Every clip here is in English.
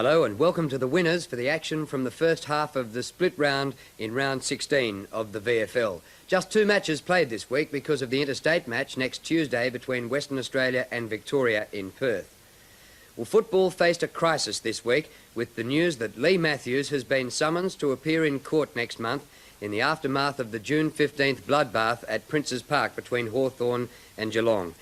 Hello and welcome to the winners for the action from the first half of the split round in round 16 of the VFL. Just 2 matches played this week because of the interstate match next Tuesday between Western Australia and Victoria in Perth. Well, football faced a crisis this week with the news that Lee Matthews has been summoned to appear in court next month in the aftermath of the June 15th bloodbath at Princes Park between Hawthorn and Geelong.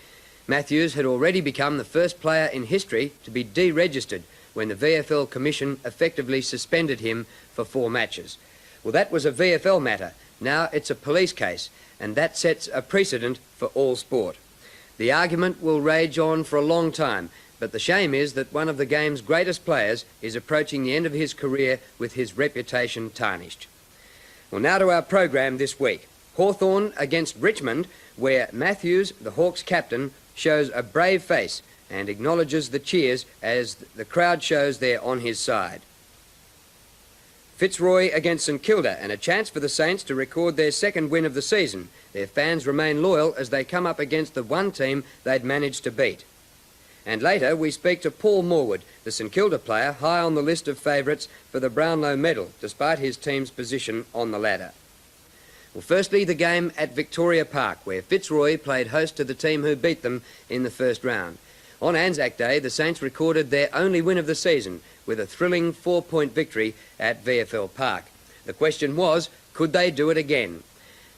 Matthews had already become the first player in history to be deregistered when the VFL Commission effectively suspended him for 4 matches. Well, that was a VFL matter. Now it's a police case, and that sets a precedent for all sport. The argument will rage on for a long time, but the shame is that one of the game's greatest players is approaching the end of his career with his reputation tarnished. Well, now to our program this week. Hawthorn against Richmond, where Matthews, the Hawks captain, shows a brave face and acknowledges the cheers as the crowd shows they're on his side. Fitzroy against St Kilda, and a chance for the Saints to record their second win of the season. Their fans remain loyal as they come up against the one team they'd managed to beat. And later we speak to Paul Morwood, the St Kilda player high on the list of favourites for the Brownlow medal, despite his team's position on the ladder. Well, firstly, the game at Victoria Park, where Fitzroy played host to the team who beat them in the first round. On Anzac Day, the Saints recorded their only win of the season with a thrilling 4-point victory at VFL Park. The question was, could they do it again?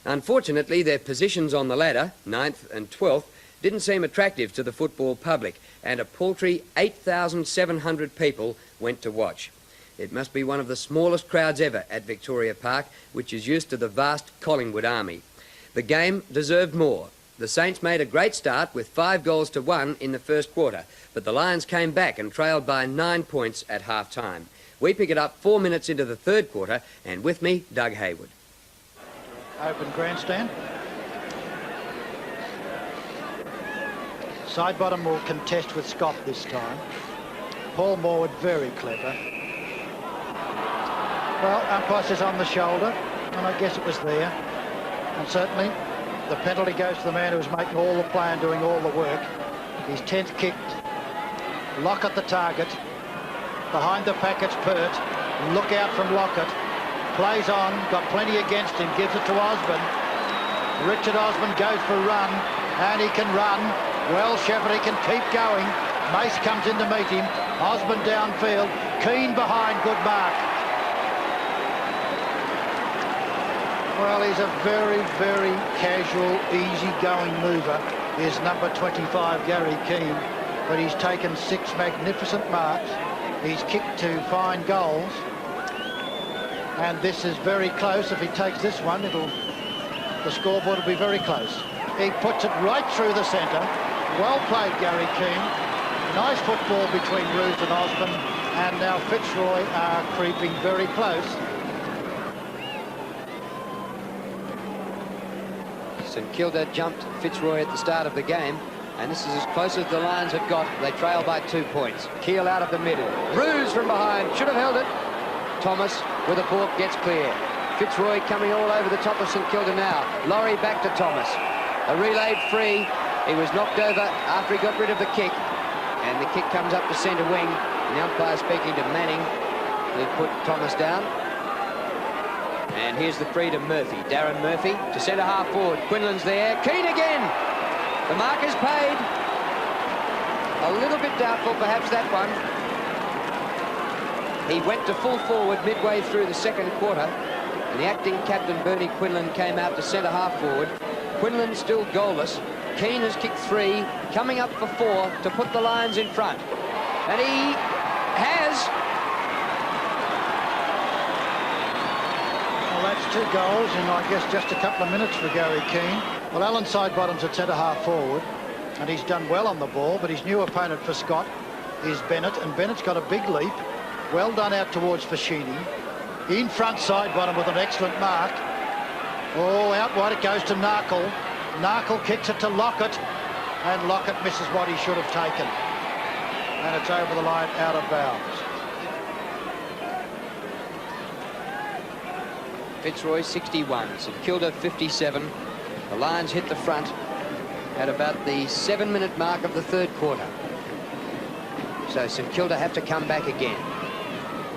Unfortunately, their positions on the ladder, 9th and 12th, didn't seem attractive to the football public, and a paltry 8,700 people went to watch. It must be one of the smallest crowds ever at Victoria Park, which is used to the vast Collingwood army. The game deserved more. The Saints made a great start with 5 goals to 1 in the first quarter, but the Lions came back and trailed by 9 points at half-time. We pick it up 4 minutes into the third quarter, and with me, Doug Hayward. Open grandstand. Sidebottom will contest with Scott this time. Paul Morwood, very clever. Well, umpire says on the shoulder, and I guess it was there. And certainly the penalty goes to the man who was making all the play and doing all the work. His 10th kicked. Lockett the target. Behind the packets, Pert. Look out from Lockett. Plays on, got plenty against him, gives it to Osborne. Richard Osborne goes for a run, and he can run. Well, Shepherd, he can keep going. Mace comes in to meet him. Osborne downfield. Keane behind, good mark. Well, he's a very, very casual, easy-going mover, is number 25, Gary Keane, but he's taken 6 magnificent marks. He's kicked 2 fine goals, and this is very close. If he takes this one, the scoreboard will be very close. He puts it right through the centre. Well played, Gary Keane. Nice football between Roos and Osborne, and now Fitzroy are creeping very close. St Kilda jumped Fitzroy at the start of the game, and this is as close as the Lions have got. They trail by 2 points. Keel out of the middle. Roos from behind. Should have held it. Thomas with a balk gets clear. Fitzroy coming all over the top of St Kilda now. Laurie back to Thomas. A relayed free. He was knocked over after he got rid of the kick. And the kick comes up to centre wing. And the umpire speaking to Manning, who put Thomas down. And here's the free to Murphy. Darren Murphy to centre half forward. Quinlan's there. Keane again. The mark is paid. A little bit doubtful, perhaps, that one. He went to full forward midway through the second quarter, and the acting captain, Bernie Quinlan, came out to centre half forward. Quinlan still goalless. Keane has kicked 3, coming up for 4 to put the Lions in front. And he has. Well, that's 2 goals in, I guess, just a couple of minutes for Gary Keane. Well, Alan Sidebottom's at centre half forward, and he's done well on the ball, but his new opponent for Scott is Bennett, and Bennett's got a big leap. Well done out towards Fashini. In front, Sidebottom with an excellent mark. Oh, out wide it goes to Narkle. Narkle kicks it to Lockett, and Lockett misses what he should have taken. And it's over the line, out of bounds. Fitzroy 61, St Kilda 57. The Lions hit the front at about the 7-minute mark of the third quarter. So St Kilda have to come back again.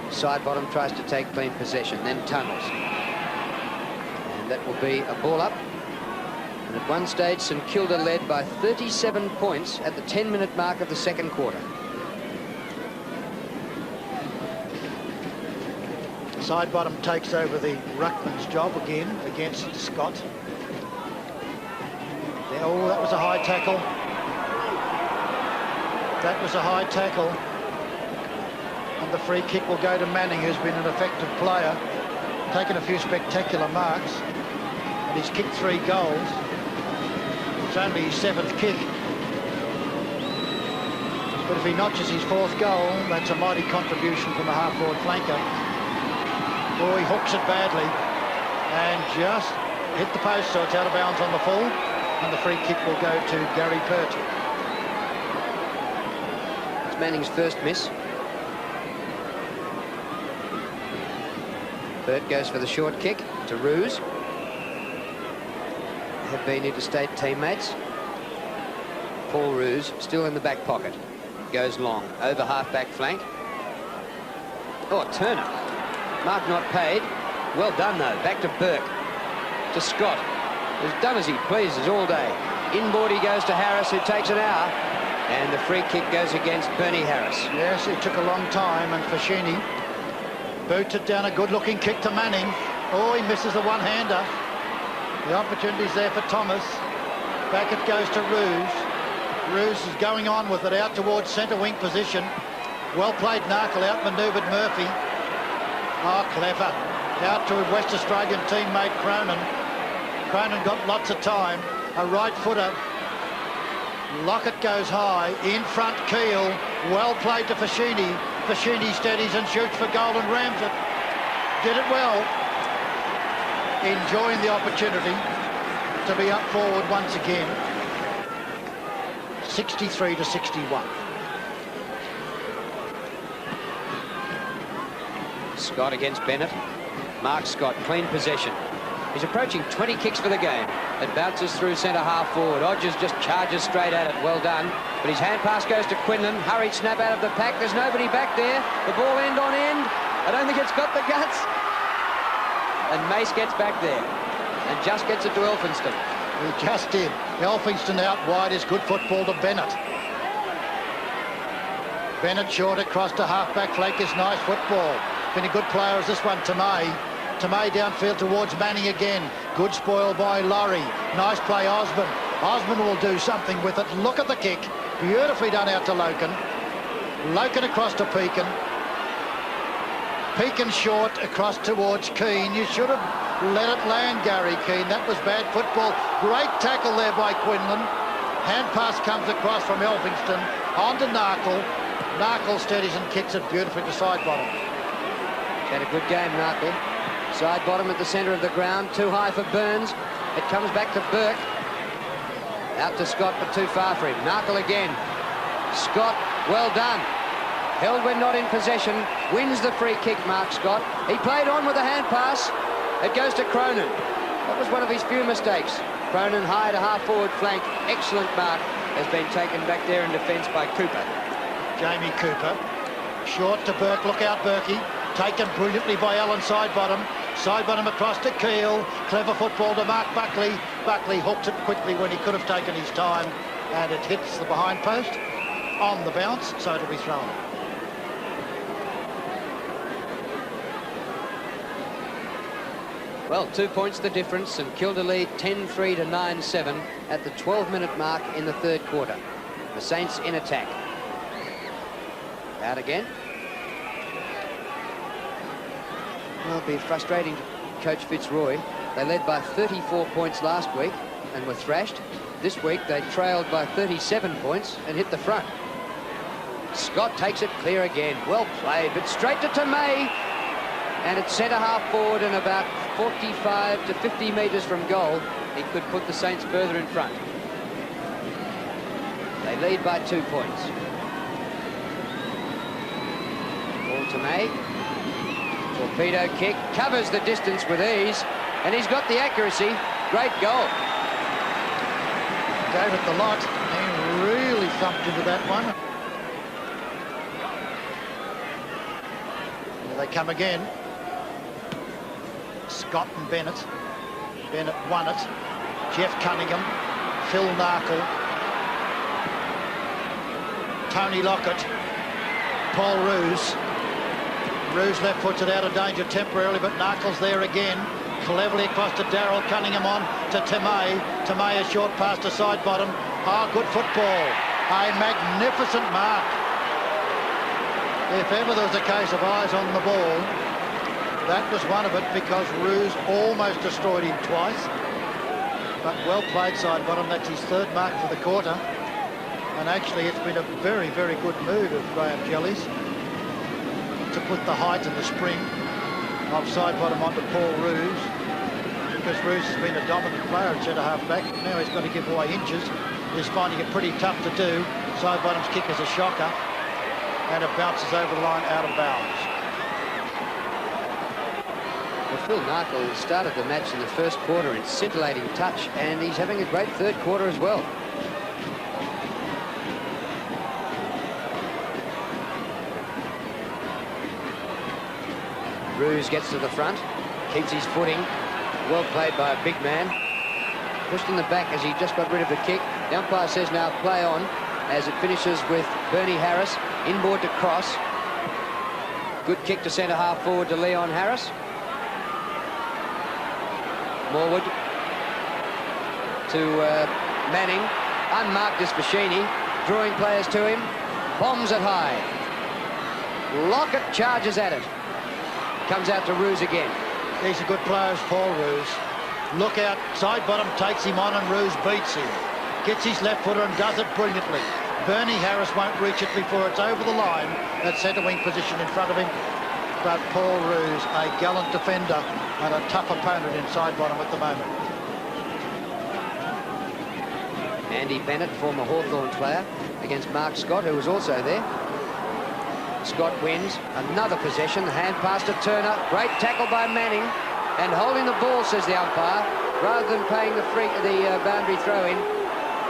Sidebottom tries to take clean possession, then tunnels. And that will be a ball up. And at one stage, St Kilda led by 37 points at the 10-minute mark of the second quarter. Sidebottom takes over the ruckman's job again against Scott. Oh, that was a high tackle. That was a high tackle. And the free kick will go to Manning, who's been an effective player, taken a few spectacular marks, and he's kicked 3 goals. It's only his 7th kick. But if he notches his 4th goal, that's a mighty contribution from the half-forward flanker. Oh, he hooks it badly and just hit the post, so it's out of bounds on the full, and the free kick will go to Gary Pert. It's Manning's first miss. Pert goes for the short kick to Roos. Have been interstate teammates. Paul Roos still in the back pocket. Goes long, over half-back flank. Oh, Turner. Mark not paid. Well done, though. Back to Burke. To Scott, who's done as he pleases all day. Inboard he goes to Harris, who takes an hour. And the free kick goes against Bernie Harris. Yes, it took a long time, and Fascini booted down a good-looking kick to Manning. Oh, he misses the one-hander. The opportunity's there for Thomas. Back it goes to Roos. Roos is going on with it out towards centre wing position. Well played, Narkle, out-manoeuvred Murphy. Oh, clever. Out to West Australian teammate Cronin. Cronin got lots of time. A right footer. Lockett goes high. In front, Keel. Well played to Fascini. Fascini steadies and shoots for goal and rams it. Did it well. Enjoying the opportunity to be up forward once again. 63-61. Scott against Bennett. Mark Scott, clean possession. He's approaching 20 kicks for the game. It bounces through centre half forward. Odgers just charges straight at it. Well done. But his hand pass goes to Quinlan. Hurried snap out of the pack. There's nobody back there. The ball end on end. I don't think it's got the guts. And Mace gets back there and just gets it to Elphinston. He just did. Elphinston out wide is good football to Bennett. Bennett short across to half-back flank is nice football. Been a good player as this one, Tomei. Tomei downfield towards Manning again. Good spoil by Laurie. Nice play, Osborne. Osborne will do something with it. Look at the kick. Beautifully done out to Loken. Loken across to Pekin. Pekin short across towards Keane. You should have let it land, Gary Keane. That was bad football. Great tackle there by Quinlan. Hand pass comes across from Elphinston. On to Narkle. Narkle steadies and kicks it beautifully to Sidebottom. Had a good game, Narkle. Sidebottom at the centre of the ground. Too high for Burns. It comes back to Burke. Out to Scott, but too far for him. Narkle again. Scott, well done. Held when not in possession. Wins the free kick, Mark Scott. He played on with a hand pass. It goes to Cronin. That was one of his few mistakes. Cronin high to half-forward flank. Excellent mark. Has been taken back there in defence by Cooper. Jamie Cooper. Short to Burke. Look out, Burkey. Taken brilliantly by Alan Sidebottom. Sidebottom across to Keel. Clever football to Mark Buckley. Buckley hooked it quickly when he could have taken his time. And it hits the behind post on the bounce, so it'll be thrown. Well, 2 points the difference, and Kilda lead 10-3 to 9-7 at the 12-minute mark in the third quarter. The Saints in attack. Out again. Well, it'll be frustrating to coach Fitzroy. They led by 34 points last week and were thrashed. This week they trailed by 37 points and hit the front. Scott takes it clear again. Well played, but straight to Tomei. And it's centre half forward and about 45 to 50 metres from goal. He could put the Saints further in front. They lead by 2 points. Ball to May. Torpedo kick. Covers the distance with ease. And he's got the accuracy. Great goal. Gave it the lot. He really thumped into that one. Here they come again. Scott and Bennett. Bennett won it. Jeff Cunningham, Phil Narkle, Tony Lockett, Paul Roos. Roos left puts it out of danger temporarily, but Narkle's there again. Cleverly across to Darryl Cunningham on to Temay. Temay a short pass to side bottom. Oh, good football. A magnificent mark. If ever there was a case of eyes on the ball, that was one of it, because Roos almost destroyed him twice. But well played side bottom. That's his third mark for the quarter. And actually it's been a very, very good move of Graham Jelly's to put the height and the spring of side bottom onto Paul Roos, because Roos has been a dominant player at centre half back. Now he's got to give away inches. He's finding it pretty tough to do. Side bottom's kick is a shocker, and it bounces over the line out of bounds. Well, Phil Narkle started the match in the first quarter in scintillating touch, and he's having a great third quarter as well. Roos gets to the front, keeps his footing. Well played by a big man. Pushed in the back as he just got rid of the kick. The umpire says now play on, as it finishes with Bernie Harris inboard to cross. Good kick to centre half forward to Leon Harris. Morwood to Manning. Unmarked is Fashini, drawing players to him. Bombs it high. Lockett charges at it. Comes out to Roos again. He's a good player, Paul Roos. Look out, side bottom takes him on and Roos beats him. Gets his left footer and does it brilliantly. Bernie Harris won't reach it before it's over the line at centre wing position in front of him. But Paul Roos, a gallant defender and a tough opponent in side bottom at the moment. Andy Bennett, former Hawthorn player, against Mark Scott, who was also there. Scott wins another possession. The hand pass to Turner. Great tackle by Manning, and holding the ball, says the umpire, rather than paying the boundary throw-in.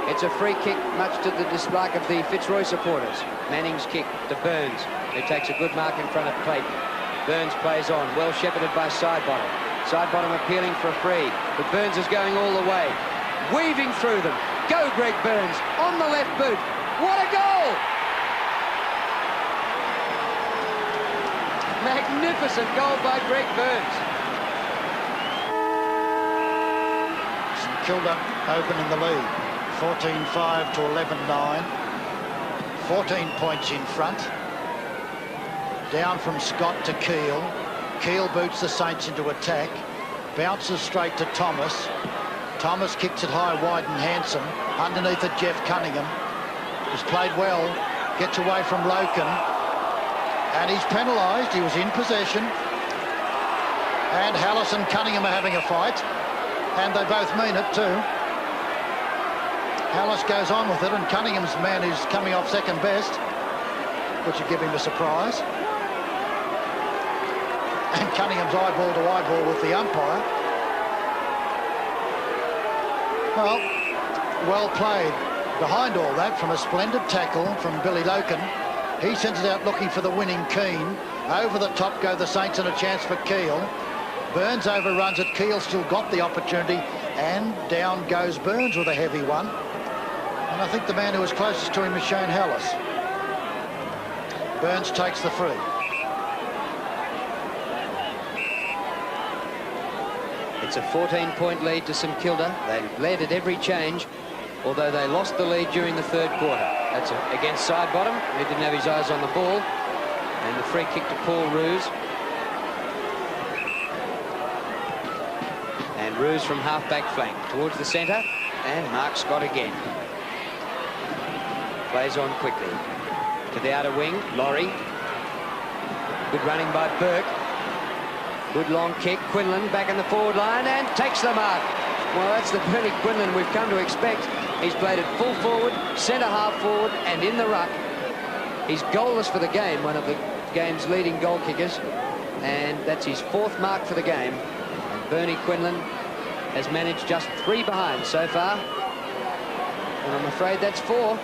It's a free kick, much to the dislike of the Fitzroy supporters. Manning's kick to Burns, who takes a good mark in front of Clayton. Burns plays on, well shepherded by Sidebottom. Sidebottom appealing for a free, but Burns is going all the way, weaving through them. Go, Greg Burns, on the left boot. What a goal! Magnificent goal by Greg Burns. St Kilda opening the lead. 14-5 to 11-9. 14 points in front. Down from Scott to Keel. Keel boots the Saints into attack. Bounces straight to Thomas. Thomas kicks it high, wide and handsome. Underneath it, Jeff Cunningham. He's played well. Gets away from Loken. And he's penalised. He was in possession. And Hallis and Cunningham are having a fight. And they both mean it too. Hallis goes on with it, and Cunningham's man is coming off second best, which would give him a surprise. And Cunningham's eyeball to eyeball with the umpire. Well played. Behind all that, from a splendid tackle from Billy Loken, he sends it out looking for the winning Keane. Over the top go the Saints, and a chance for Keel. Burns overruns it. Keel still got the opportunity, and down goes Burns with a heavy one. And I think the man who was closest to him is Shane Hallis. Burns takes the free. It's a 14-point lead to St Kilda. They led at every change, although they lost the lead during the third quarter. That's against Sidebottom, who didn't have his eyes on the ball. And the free kick to Paul Roos. And Roos from half-back flank towards the centre, and Mark Scott again. Plays on quickly. To the outer wing, Laurie. Good running by Burke. Good long kick. Quinlan back in the forward line and takes the mark. Well, that's the Bernie Quinlan we've come to expect. He's played it full forward, centre half forward, and in the ruck. He's goalless for the game, one of the game's leading goal kickers, and that's his fourth mark for the game. And Bernie Quinlan has managed just 3 behind so far, and I'm afraid that's 4.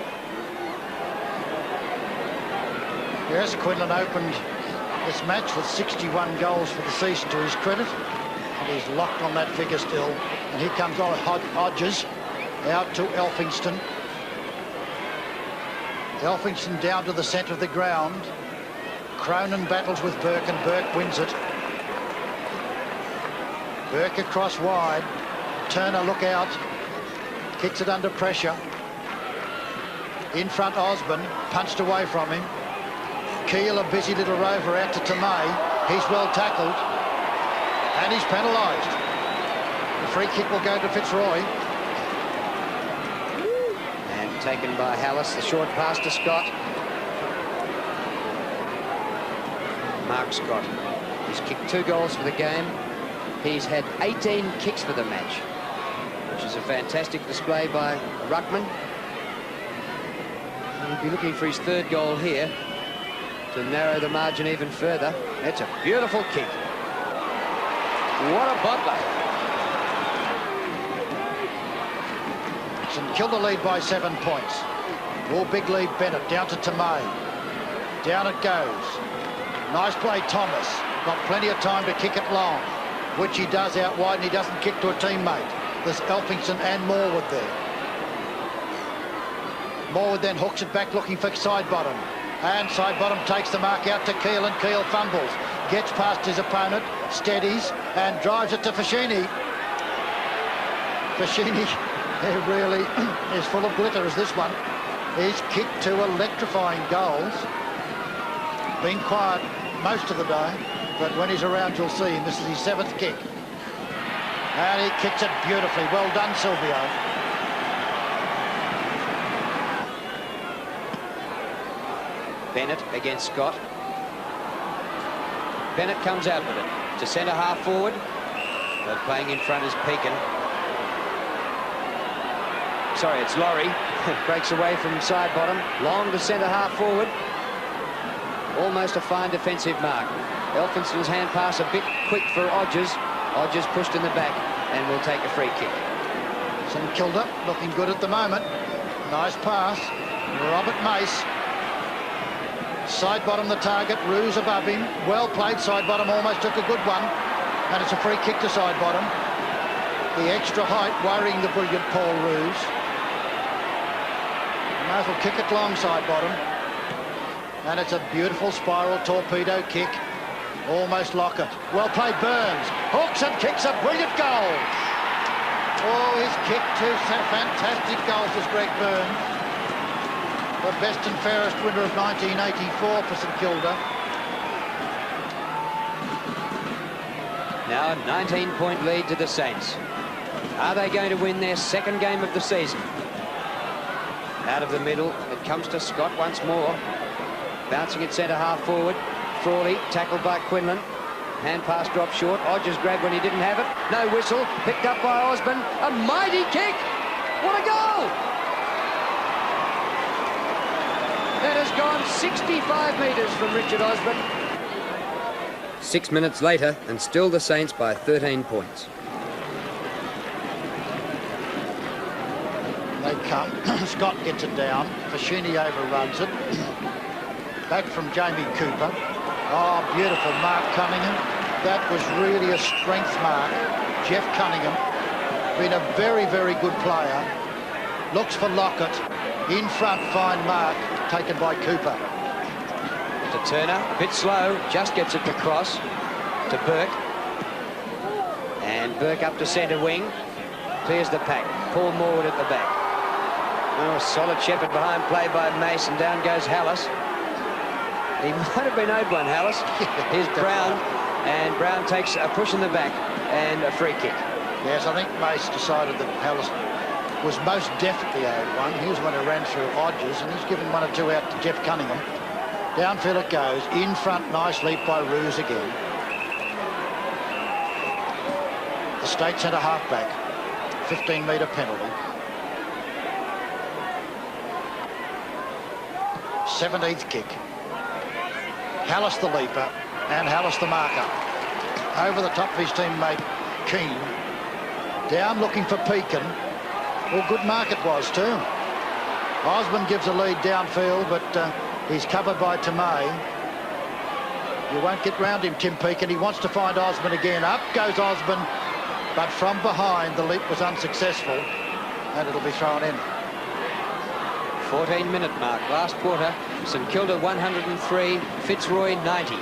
Yes, Quinlan opened this match with 61 goals for the season to his credit. And he's locked on that figure still. And here comes Hodges out to Elphingston. Elphingston down to the centre of the ground. Cronin battles with Burke and Burke wins it. Burke across wide. Turner look out. Kicks it under pressure. In front Osborne, punched away from him. Keel, a busy little rover out to Tomei. He's well tackled. And he's penalised. The free kick will go to Fitzroy. And taken by Hallis, the short pass to Scott. Mark Scott. He's kicked 2 goals for the game. He's had 18 kicks for the match, which is a fantastic display by Ruckman. He'll be looking for his 3rd goal here to narrow the margin even further. That's a beautiful kick. What a bottler. St Kilda lead by 7 points. All big lead Bennett down to Tomei. Down it goes. Nice play Thomas. Got plenty of time to kick it long, which he does out wide, and he doesn't kick to a teammate. There's Elphingston and Morwood there. Morwood then hooks it back looking for Sidebottom. And Sidebottom takes the mark out to Keel, and Keel fumbles. Gets past his opponent, steadies, and drives it to Fashini. Fashini really is full of glitter as this one. He's kicked 2 electrifying goals. Been quiet most of the day, but when he's around you'll see him. This is his 7th kick. And he kicks it beautifully. Well done, Silvio. Bennett against Scott. Bennett comes out with it to centre half forward, but playing in front is Pekin. Sorry, it's Laurie. Breaks away from Sidebottom. Long to centre half forward. Almost a fine defensive mark. Elphinston's hand pass a bit quick for Hodges. Hodges pushed in the back and will take a free kick. St Kilda looking good at the moment. Nice pass. Robert Mace. Sidebottom the target. Roos above him. Well played. Sidebottom almost took a good one. And it's a free kick to Sidebottom. The extra height worrying the brilliant Paul Roos. Might as well kick it long, Sidebottom. And it's a beautiful spiral torpedo kick. Almost Lockett. Well played Burns. Hooks and kicks a brilliant goal. Oh, he's kicked 2 fantastic goals as Greg Burns. The best and fairest winner of 1984 for St Kilda. Now a 19-point lead to the Saints. Are they going to win their 2nd game of the season? Out of the middle, it comes to Scott once more. Bouncing at centre half forward. Frawley tackled by Quinlan. Hand pass dropped short. Hodges grabbed when he didn't have it. No whistle. Picked up by Osborne. A mighty kick. What a goal! That has gone 65 metres from Richard Osborne. 6 minutes later, and still the Saints by 13 points. They come. Scott gets it down. Fashini overruns it. Back from Jamie Cooper. Oh, beautiful Mark Cunningham. That was really a strength mark. Jeff Cunningham, been a very, very good player. Looks for Lockett. In front, fine mark, taken by Cooper. To Turner, a bit slow, just gets it to cross to Burke. And Burke up to centre wing. Clears the pack. Paul Morwood at the back. Oh, solid shepherd behind play by Mason. Down goes Hallis. He might have been owed one, Hallis. Here's Brown, and Brown takes a push in the back and a free kick. Yes, I think Mace decided that Hallis was most definitely owed one. He was the one who ran through Hodges, and he's given 1 or 2 out to Jeff Cunningham. Downfield it goes. In front, nice leap by Roos again. The state centre halfback. 15-metre penalty. 17th kick. Hallis the leaper and Hallis the marker. Over the top of his teammate Keane. Down looking for Pekin. Well, good mark it was too. Osborne gives a lead downfield, but he's covered by Tomei. You won't get round him, Tim Peake, and he wants to find Osborne again. Up goes Osborne, but from behind the leap was unsuccessful, and it'll be thrown in. 14-minute mark, last quarter. St Kilda 103, Fitzroy 90.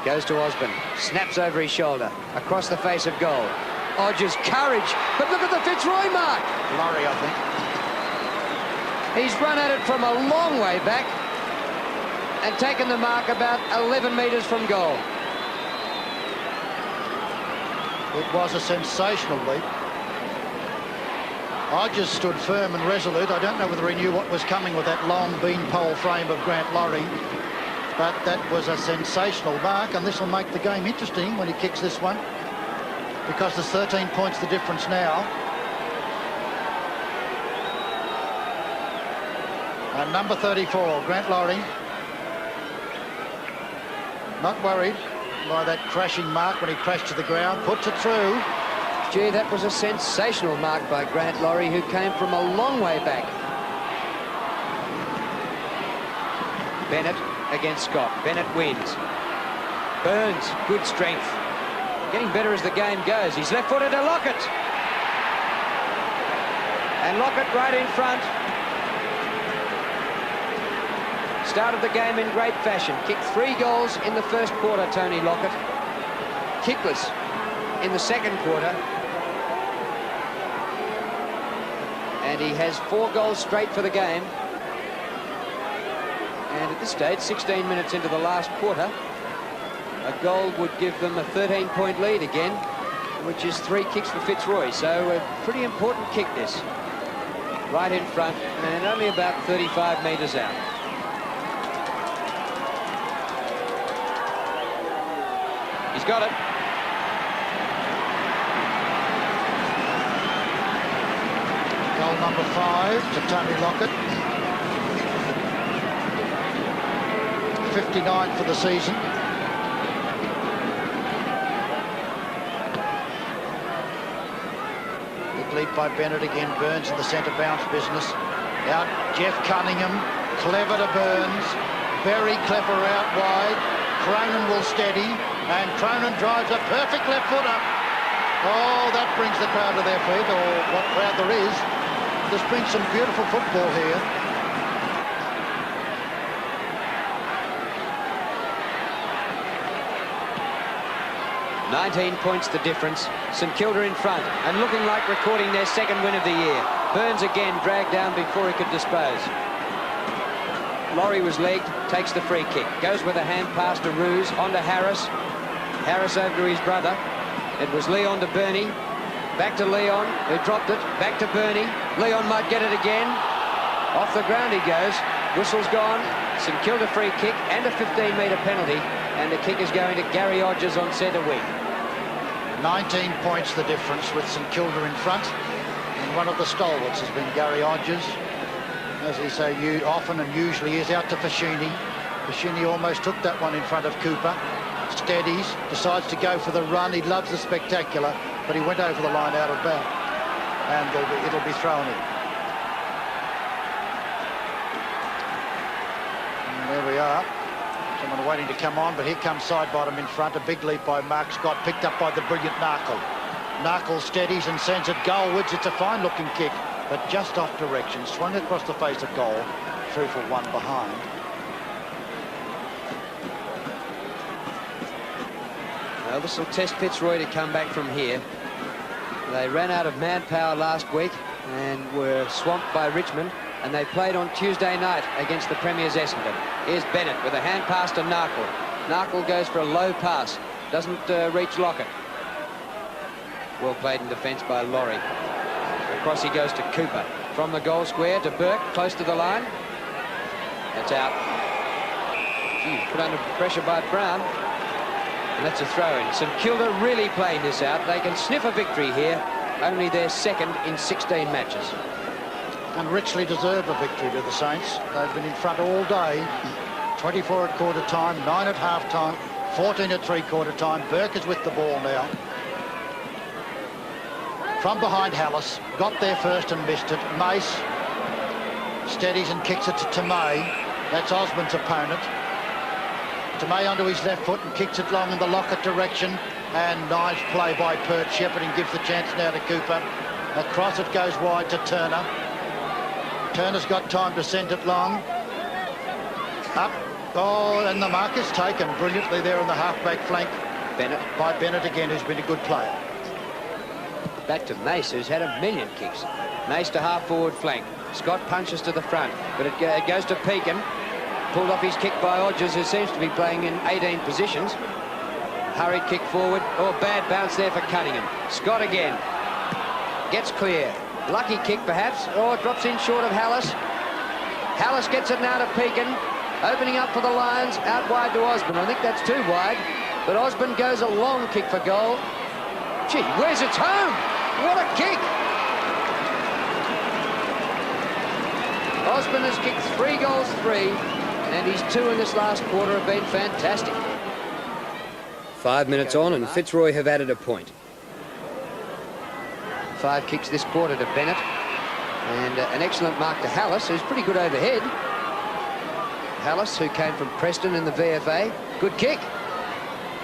Goes to Osborne, snaps over his shoulder, across the face of goal. Odgers, courage, but look at the Fitzroy mark. Laurie, I think. He's run at it from a long way back and taken the mark about 11 metres from goal. It was a sensational leap. Odgers stood firm and resolute. I don't know whether he knew what was coming with that long beanpole frame of Grant Laurie, but that was a sensational mark, and this will make the game interesting when he kicks this one, because there's 13 points the difference now. And number 34, Grant Laurie, not worried by that crashing mark when he crashed to the ground, puts it through. Gee, that was a sensational mark by Grant Laurie, who came from a long way back. Bennett against Scott. Bennett wins. Burns, good strength. Getting better as the game goes. He's left-footed to Lockett. And Lockett right in front. Started the game in great fashion. Kicked 3 goals in the first quarter, Tony Lockett. Kickless in the second quarter. And he has 4 goals straight for the game. And at this stage, 16 minutes into the last quarter, a goal would give them a 13-point lead again, which is 3 kicks for Fitzroy. So a pretty important kick, this. Right in front and only about 35 metres out. He's got it. Goal number 5 to Tony Lockett. 59 for the season. Big leap by Bennett again. Burns in the centre bounce business. Out Jeff Cunningham. Clever to Burns. Very clever out wide. Cronin will steady. And Cronin drives a perfect left footer. Oh, that brings the crowd to their feet, or what crowd there is. This brings some beautiful football here. "19 points the difference. St Kilda in front and looking like recording their second win of the year. Burns again dragged down before he could dispose. Laurie was legged, takes the free kick. Goes with a hand pass to Roos, on to Harris. Harris over to his brother. It was Leon to Burney. Back to Leon, who dropped it. Back to Burney. Leon might get it again. Off the ground he goes. Whistle's gone. St Kilda free kick and a 15-metre penalty. And the kick is going to Gary Odgers on centre wing. 19 points the difference with St Kilda in front. And one of the stalwarts has been Gary Odgers. As he so often and usually is, out to Fascini. Fascini almost took that one in front of Cooper. Steadies, decides to go for the run. He loves the spectacular, but he went over the line out of bounds. And it'll be thrown in. And there we are. Someone waiting to come on, but here comes side bottom in front. A big leap by Mark Scott, picked up by the brilliant Narkle. Narkle steadies and sends it goalwards. It's a fine-looking kick, but just off direction. Swung across the face of goal, through for one behind. Well, this will test Fitzroy to come back from here. They ran out of manpower last week and were swamped by Richmond, and they played on Tuesday night against the Premiers Essendon. Here's Bennett with a hand pass to Narkle. Narkle goes for a low pass, doesn't reach Lockett. Well played in defence by Laurie. Across he goes to Cooper. From the goal square to Burke, close to the line. That's out. Gee, put under pressure by Brown. And that's a throw-in. St Kilda really playing this out. They can sniff a victory here. Only their second in 16 matches. And richly deserve a victory to the Saints. They've been in front all day. 24 at quarter time, 9 at half time, 14 at three-quarter time. Burke is with the ball now. From behind Hallis, got there first and missed it. Mace Steadies and kicks it to Tomei. That's Osborne's opponent. Tomei onto his left foot and kicks it long in the Lockett direction. And nice play by Pert. Shepherding gives the chance now to Cooper. Across it goes wide to Turner. Turner's got time to send it long. Up. Oh, and the mark is taken brilliantly there on the half-back flank. Bennett. By Bennett again, who's been a good player. Back to Mace, who's had a million kicks. Mace to half-forward flank. Scott punches to the front, but it goes to Pekin. Pulled off his kick by Odgers, who seems to be playing in 18 positions. Hurried kick forward. Oh, bad bounce there for Cunningham. Scott again. Gets clear. Lucky kick, perhaps. Oh, it drops in short of Hallis. Hallis gets it now to Pekin. Opening up for the Lions. Out wide to Osborne. I think that's too wide. But Osborne goes a long kick for goal. Gee, where's it's home? What a kick! Osborne has kicked 3 goals, 3. And his 2 in this last quarter have been fantastic. 5 minutes on and Fitzroy have added a point. 5 kicks this quarter to Bennett. And an excellent mark to Hallis, who's pretty good overhead. Hallis, who came from Preston in the VFA. Good kick.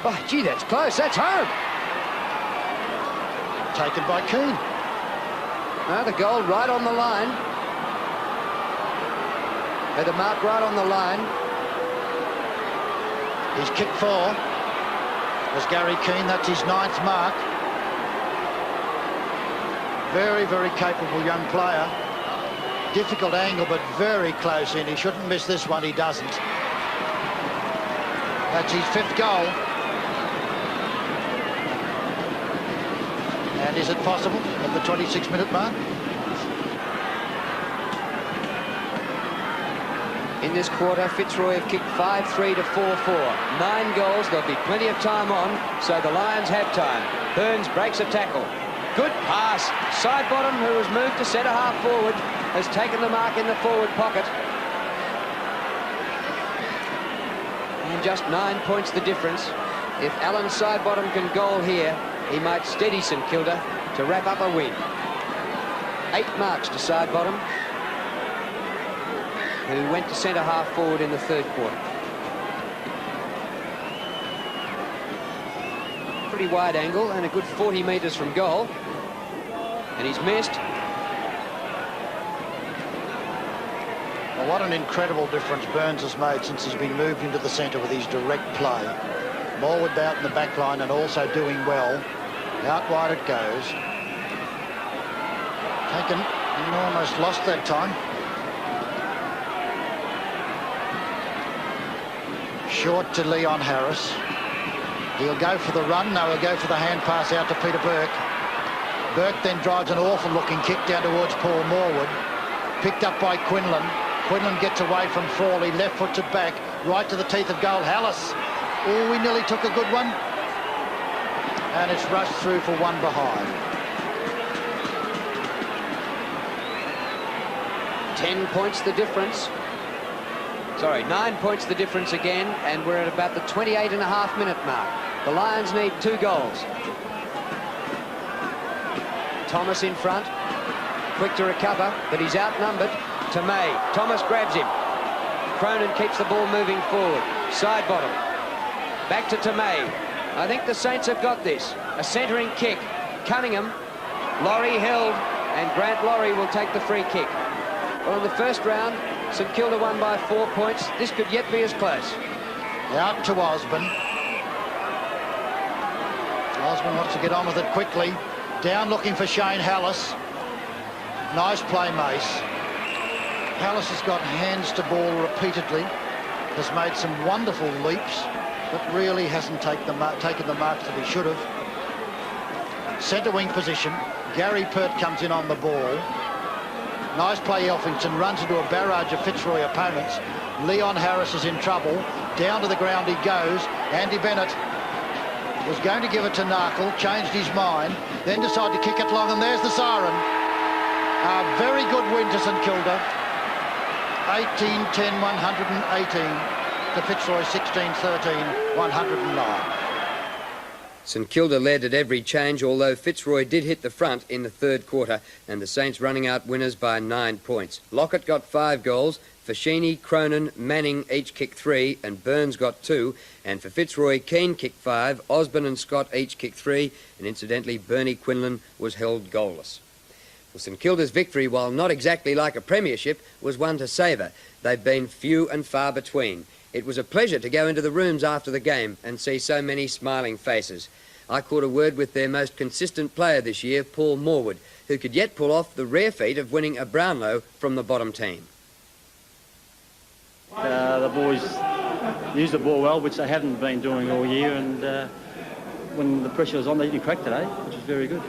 Oh, gee, that's close. That's home. Taken by Keane. No, the goal right on the line. Had the mark right on the line. He's kicked 4. Was Gary Keane. That's his 9th mark. Very, very capable young player. Difficult angle, but very close in. He shouldn't miss this one. He doesn't. That's his 5th goal. And is it possible at the 26-minute mark? In this quarter, Fitzroy have kicked 5-3 to 4-4. 9 goals. There'll be plenty of time on, so the Lions have time. Burns breaks a tackle. Good pass. Sidebottom, who has moved to centre half forward, has taken the mark in the forward pocket. And just 9 points the difference. If Alan Sidebottom can goal here, he might steady St Kilda to wrap up a win. 8 marks to Sidebottom, who went to centre half forward in the 3rd quarter. Pretty wide angle and a good 40 metres from goal. And he's missed. Well, what an incredible difference Burns has made since he's been moved into the centre with his direct play. Morwood out in the back line and also doing well. Out wide it goes. Taken and almost lost that time. Short to Leon Harris. He'll go for the run. No, he'll go for the hand pass out to Peter Burke. Burke then drives an awful looking kick down towards Paul Morwood. Picked up by Quinlan. Quinlan gets away from Frawley, left foots it back, right to the teeth of goal. Hallis. Oh, we nearly took a good one. And it's rushed through for 1 behind. 10 points the difference. Sorry, 9 points the difference again, and we're at about the 28.5-minute mark. The Lions need 2 goals. Thomas in front, quick to recover, but he's outnumbered. Tomei. Thomas grabs him. Cronin keeps the ball moving forward. Sidebottom. Back to Tomei. I think the Saints have got this. A centering kick. Cunningham. Laurie held, and Grant Laurie will take the free kick. Well, in the first round, St Kilda won by 4 points. This could yet be as close. Out to Osborne. Osborne wants to get on with it quickly. Down looking for Shane Hallis. Nice play, Mace. Hallis has got hands to ball repeatedly. Has made some wonderful leaps, but really hasn't taken the marks that he should have. Centre wing position. Gary Pert comes in on the ball. Nice play, Elphington runs into a barrage of Fitzroy opponents. Leon Harris is in trouble. Down to the ground he goes. Andy Bennett was going to give it to Narkle, changed his mind, then decided to kick it long, and there's the siren. A very good win to St Kilda. 18-10, 118 to Fitzroy 16-13, 109. St Kilda led at every change, although Fitzroy did hit the front in the third quarter, and the Saints running out winners by 9 points. Lockett got 5 goals, Fashini, Cronin, Manning each kicked 3, and Burns got 2, and for Fitzroy, Keane kicked 5, Osborne and Scott each kicked 3, and incidentally, Bernie Quinlan was held goalless. Well, St Kilda's victory, while not exactly like a premiership, was one to savour. They've been few and far between. It was a pleasure to go into the rooms after the game and see so many smiling faces. I caught a word with their most consistent player this year, Paul Morwood, who could yet pull off the rare feat of winning a Brownlow from the bottom team. The boys used the ball well, which they haven't been doing all year, and when the pressure was on, they didn't crack today, which was very good.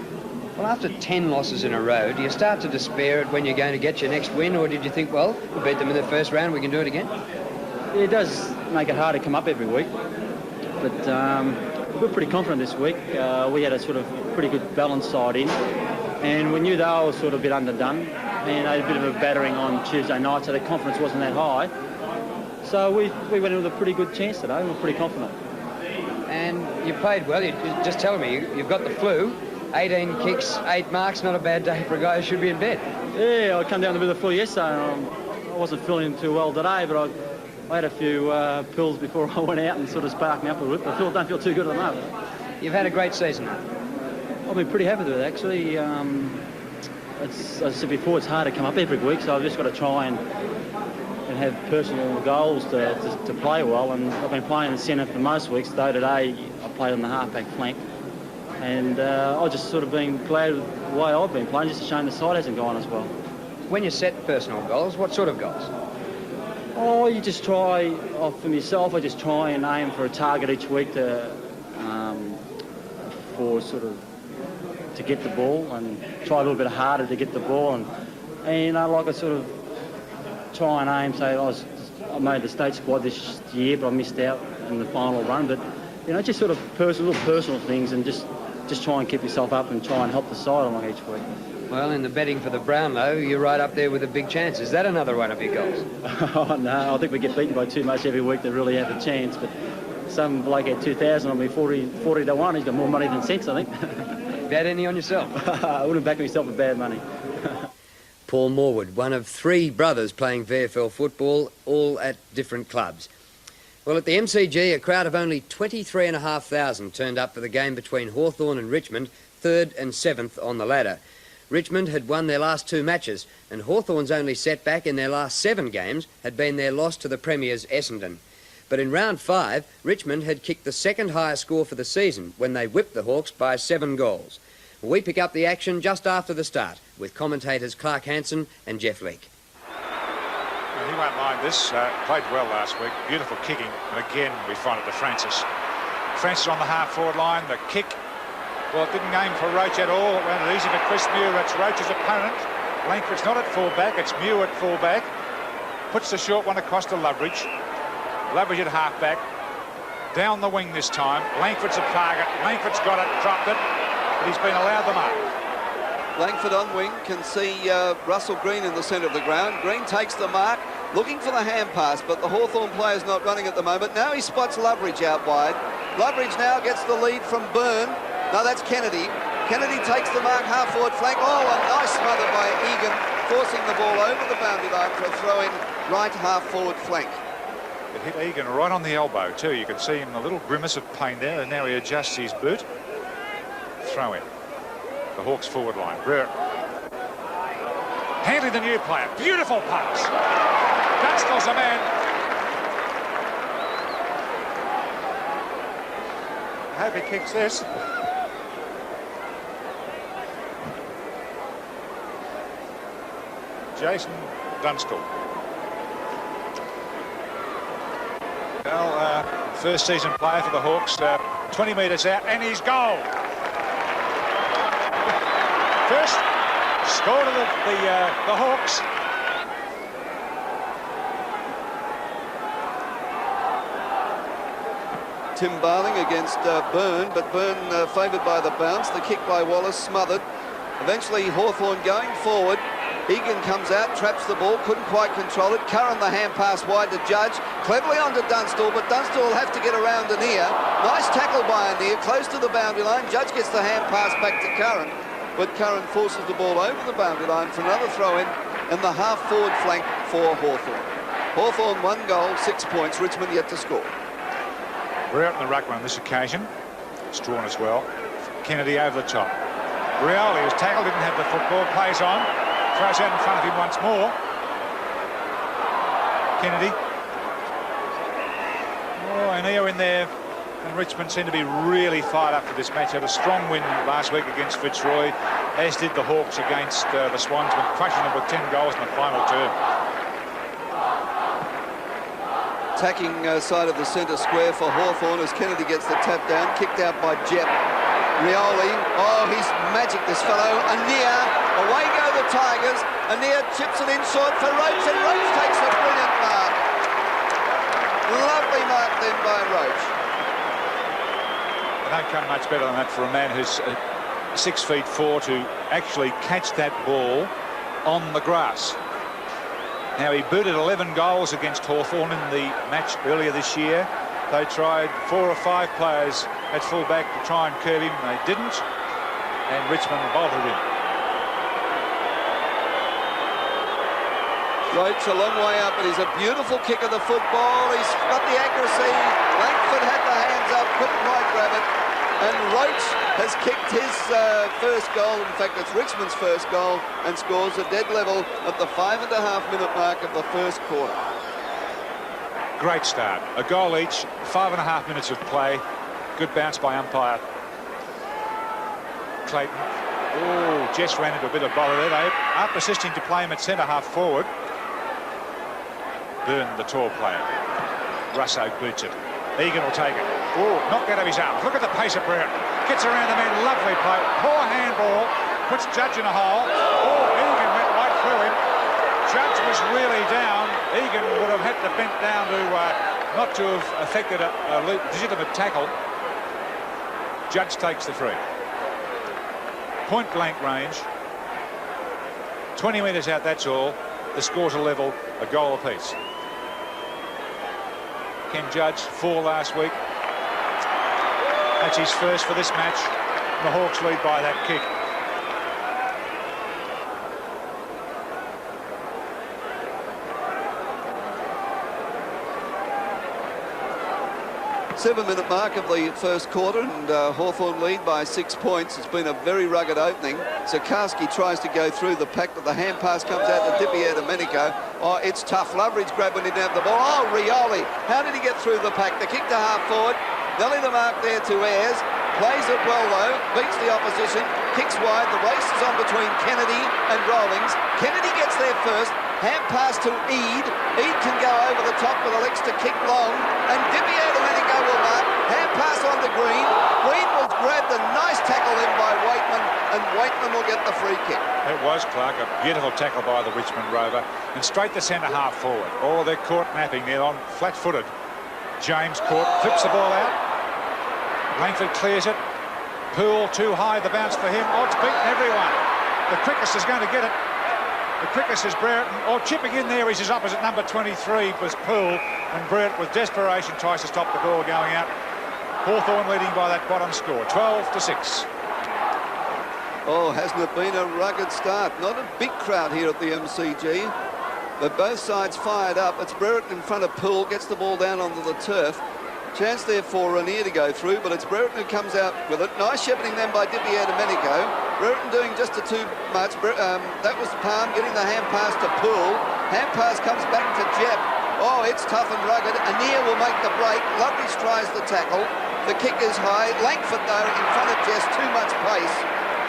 Well, after 10 losses in a row, do you start to despair at when you're going to get your next win, or did you think, well, we beat them in the first round, we can do it again? It does make it hard to come up every week, but we're pretty confident this week. We had a sort of pretty good balanced side in, and we knew they were sort of a bit underdone, and they had a bit of a battering on Tuesday night, so their confidence wasn't that high. So we went in with a pretty good chance today. We're pretty confident. And you played well. You're just telling me you've got the flu. 18 kicks, 8 marks, not a bad day for a guy who should be in bed. Yeah, I come down with the flu yesterday, and I wasn't feeling too well today, but I had a few pills before I went out and sort of sparked me up a bit. I don't feel too good at the moment. You've had a great season. I've been pretty happy with it, actually. As I said before, it's hard to come up every week, so I've just got to try and have personal goals to play well. And I've been playing in the centre for most weeks, though today I played on the half-back flank. And I've just sort of been glad with the way I've been playing, just to show the side hasn't gone as well. When you set personal goals, what sort of goals? Oh, you just try, for myself, I just try and aim for a target each week to get the ball, and try a little bit harder to get the ball, and like I sort of try and aim. Say I made the state squad this year, but I missed out in the final run. But just sort of little personal things, and just try and keep yourself up and try and help the side along each week. Well, in the betting for the Brownlow, you're right up there with a big chance. Is that another one of your goals? Oh, no, I think we get beaten by too much every week to really have a chance. But some bloke at 2,000 on me, 40 to 1. He's got more money than sense, I think. Bet any on yourself? I wouldn't back myself with bad money. Paul Morwood, one of 3 brothers playing VFL football, all at different clubs. Well, at the MCG, a crowd of only 23,500 turned up for the game between Hawthorn and Richmond, 3rd and 7th on the ladder. Richmond had won their last 2 matches, and Hawthorn's only setback in their last 7 games had been their loss to the Premiers Essendon. But in round 5, Richmond had kicked the 2nd highest score for the season when they whipped the Hawks by 7 goals. We pick up the action just after the start with commentators Clark Hansen and Jeff Leake. He won't mind this. Played well last week. Beautiful kicking. And again, we find it to Francis. Francis on the half-forward line. The kick. Well, it didn't aim for Roach at all. It ran it easy for Chris Muir. That's Roach's opponent. Langford's not at full-back. It's Muir at full-back. Puts the short one across to Loveridge. Loveridge at half-back. Down the wing this time. Langford's a target. Langford's got it. Dropped it. But he's been allowed the mark. Langford on wing can see Russell Green in the centre of the ground. Green takes the mark, looking for the hand pass, but the Hawthorn player's not running at the moment. Now he spots Loveridge out wide. Loveridge now gets the lead from Byrne. No, that's Kennedy. Kennedy takes the mark half-forward flank. Oh, a nice smother by Egan, forcing the ball over the boundary line for a throw-in right half-forward flank. It hit Egan right on the elbow too. You can see him a little grimace of pain there, and now he adjusts his boot. Throw in. The Hawks forward line. Brewer. Handling the new player. Beautiful pass. Dunstall's a man. I hope he kicks this. Jason Dunstall. Well, first season player for the Hawks. 20 metres out, and he's goal. First score to the Hawks. Tim Barling against Byrne, but Byrne favoured by the bounce. The kick by Wallace smothered. Eventually Hawthorn going forward. Egan comes out, traps the ball, couldn't quite control it. Curran the hand pass wide to Judge. Cleverly onto Dunstall, but Dunstall will have to get around Anir. Nice tackle by Anir, close to the boundary line. Judge gets the hand pass back to Curran, but Curran forces the ball over the boundary line for another throw-in and the half-forward flank for Hawthorn. Hawthorn 1 goal, 6 points. Richmond yet to score. We're out in the ruckman on this occasion. It's drawn as well. Kennedy over the top. Rioli was tackled, didn't have the football, plays on. Throws out in front of him once more. Kennedy. Oh, and Eo in there. And Richmond seem to be really fired up for this match. Had a strong win last week against Fitzroy, as did the Hawks against the Swans, with crushing them with 10 goals in the final term. Attacking side of the centre square for Hawthorn as Kennedy gets the tap down, kicked out by Jep. Rioli, oh, he's magic, this fellow. Anir, away go the Tigers. Anir chips it in short for Roach, and Roach takes a brilliant mark. Lovely mark then by Roach. It don't come much better than that for a man who's 6'4" to actually catch that ball on the grass. Now, he booted 11 goals against Hawthorn in the match earlier this year. They tried 4 or 5 players at full-back to try and curb him. They didn't, and Richmond bolted him. Roach a long way up, but he's a beautiful kick of the football. He's got the accuracy. Langford had the hands up, couldn't quite grab it. And Roach has kicked his first goal. In fact, it's Richmond's first goal, and scores a dead level at the 5.5-minute mark of the first quarter. Great start. A goal each, 5.5 minutes of play. Good bounce by umpire Clayton. Oh, Jess ran into a bit of bother there. They are persisting to play him at centre-half forward. Byrne, the tall player. Russo boots it. Egan will take it. Oh, knocked out of his arms. Look at the pace of Brereton. Gets around the man. Lovely play. Poor handball. Puts Judge in a hole. Oh, Egan went right through him. Judge was really down. Egan would have had to bent down to not to have affected a legitimate tackle. Judge takes the free. Point blank range. 20 metres out, that's all. The score's a level, a goal apiece. Ken Judge, 4 last week. That's his first for this match. The Hawks lead by that kick. Seven-minute mark of the first quarter, and Hawthorn lead by 6 points. It's been a very rugged opening. Sikorsky tries to go through the pack, but the hand pass comes out to Domenico. Oh, it's tough. Loveridge grabbed when he didn't have the ball. Oh, Rioli. How did he get through the pack? The kick to half forward. Nelly the mark there to Ayres. Plays it well, though. Beats the opposition. Kicks wide. The race is on between Kennedy and Rawlings. Kennedy gets there first. Hand pass to Eade. Eade can go over the top with Alex to kick long. And Domenico will mark. Hand pass on to Green. Green will grab the nice tackle in by Waitman, and Waitman will get the free kick. It was, Clark, a beautiful tackle by the Richmond Rover. And straight to centre-half forward. Oh, they're caught napping. They're on flat-footed. James caught, flips the ball out. Langford clears it. Poole too high, the bounce for him. Oh, it's beaten everyone. The quickest is going to get it. The quickest is Brereton. Oh, chipping in there is his opposite number 23 was Poole, and Brereton with desperation tries to stop the ball going out. Hawthorn leading by that bottom score, 12-6. Oh, hasn't it been a rugged start? Not a big crowd here at the MCG, but both sides fired up. It's Brereton in front of Poole, gets the ball down onto the turf. Chance there for Rainier to go through, but it's Brereton who comes out with it. Nice shepherding then by Domenico. Brereton doing just too much. That was Palm getting the hand pass to Poole. Hand pass comes back to Jep. Oh, it's tough and rugged. Anir will make the break. Loveridge tries the tackle. The kick is high. Langford, though, in front of Jess, too much pace,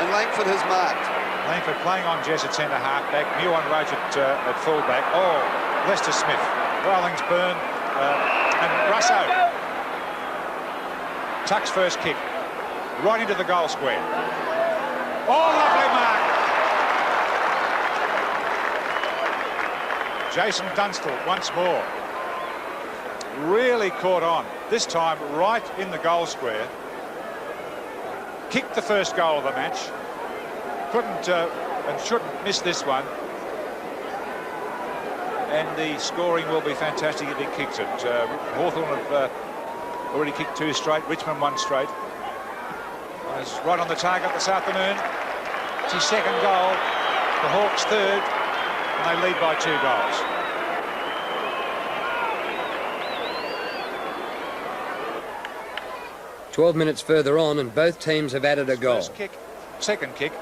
and Langford has marked. Langford playing on Jess at centre half-back. New on Roach at full-back. Oh, Lester Smith. Rawlings, Byrne, and Russo. Tuck's first kick. Right into the goal square. Oh, lovely mark. Jason Dunstall once more. Really caught on. This time right in the goal square. Kicked the first goal of the match. Couldn't and shouldn't miss this one. and the scoring will be fantastic if he kicks it. Hawthorn have already kicked 2 straight, Richmond 1 straight. It's right on the target this afternoon. It's his second goal, the Hawks' third, and they lead by 2 goals. "12 minutes further on, and both teams have added a goal. First kick, second kick.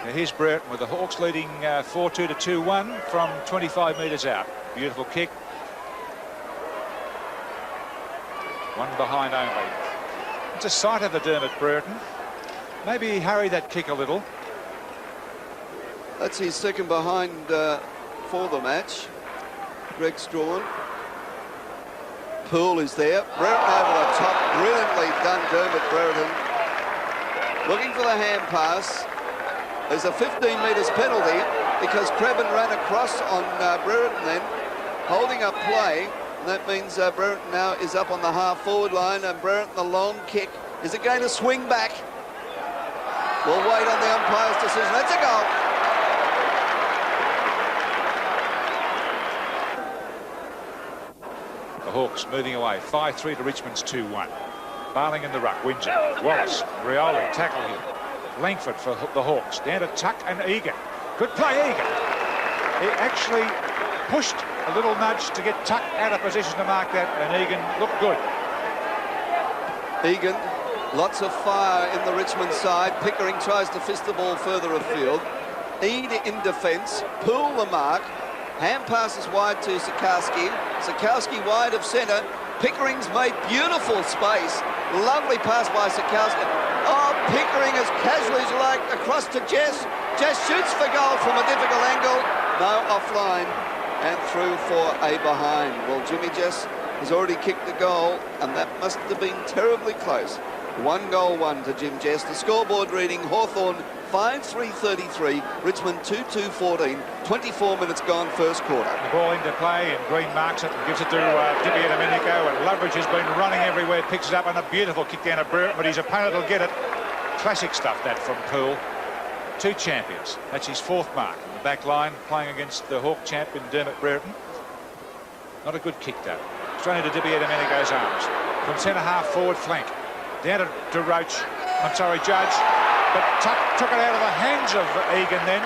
Now here's Brereton with the Hawks leading 4-2 to 2-1 from 25 metres out. Beautiful kick. One behind only. It's a sight of the Dermot Brereton. Maybe he hurried that kick a little. That's his second behind for the match. Greg Strawn. Poole is there. Brereton over the top. Brilliantly done, Dermot Brereton. Looking for the hand pass. There's a 15 metres penalty because Crebin ran across on Brereton then, holding up play. And that means Brereton now is up on the half-forward line, and Brereton, the long kick. Is it going to swing back? We'll wait on the umpire's decision. That's a goal. The Hawks moving away. 5-3 to Richmond's 2-1. Barling in the ruck. wins it. Wallace, Rioli, tackle him. Langford for the Hawks. Down to Tuck and Egan. Good play, Egan. He actually pushed a little nudge to get Tuck out of position to mark that, and Egan looked good. Egan, lots of fire in the Richmond side. Pickering tries to fist the ball further afield. Eade in defence. Poole the mark. Hand passes wide to Sikowski. Sikowski wide of centre. Pickering's made beautiful space. Lovely pass by Sikowski. Oh, Pickering as casually as you like across to Jess. Jess shoots for goal from a difficult angle. No, offline and through for a behind. Well, Jimmy Jess has already kicked the goal, and that must have been terribly close. 1-1 to Jim Jess. The scoreboard reading: Hawthorn 5-3-33, Richmond 2-2-14. 24 minutes gone, first quarter. The ball into play, and Green marks it and gives it to Dippy Domenico, and Loveridge has been running everywhere, picks it up, and a beautiful kick down to Brereton, but his opponent will get it. Classic stuff, that, from Poole. 2 champions. That's his 4th mark in the back line, playing against the Hawk champion Dermot Brereton. Not a good kick, though. Straight into Dippy Domenico's arms. From centre-half forward flank. Down to Roach. I'm sorry, Judge. But Tuck took it out of the hands of Egan then.